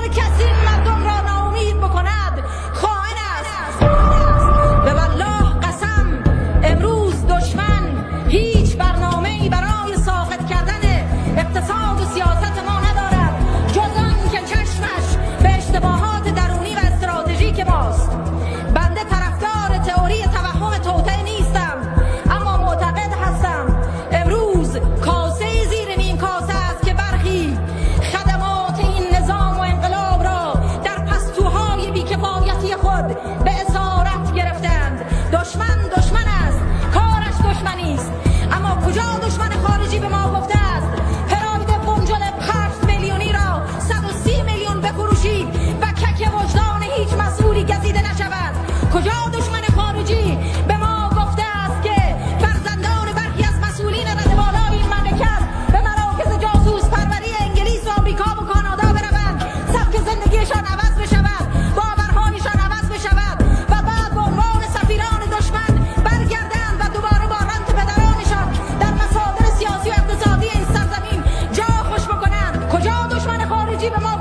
هر کسی مردم را ناامید بکند خائن است. به والله قسم امروز دشمن هیچ برنامه‌ای برای ساقط کردن اقتصاد و سیاست ما ندارد جز آن که چشمش به اشتباهات درونی و استراتژیک ماست. بنده طرفدار تئوری توهم توطئه نیستم، اما معتقد هستم امروز کاسه زیر نیم کاسه است که برخی خدمات این نظام و انقلاب را در پستوهای بیکفایتی خود به اسارت گرفتند. دشمن است، کارش دشمنی است، اما کجا دشمن خارجی به ما گفته است پراید بنجل 8 میلیونی را 130 میلیون بفروشید و کک وجدان هیچ مسئولی گزیده نشود؟ کجا دشمن خارجی به ما گفته است که فرزندان برخی از مسئولین رده بالای این مملکت به مراکز جاسوس پروری انگلیس و آمریکا و کانادا بروند، سبک زندگیشان عوض بشود، باورهایشان عوض بشود و بعد به عنوان سفیران دشمن برگردند و دوباره با رنت پدرانشان در مصادر سیاسی و اقتصادی این سرزمین جا خوش بکنند؟ کجا دشمن خارجی به ما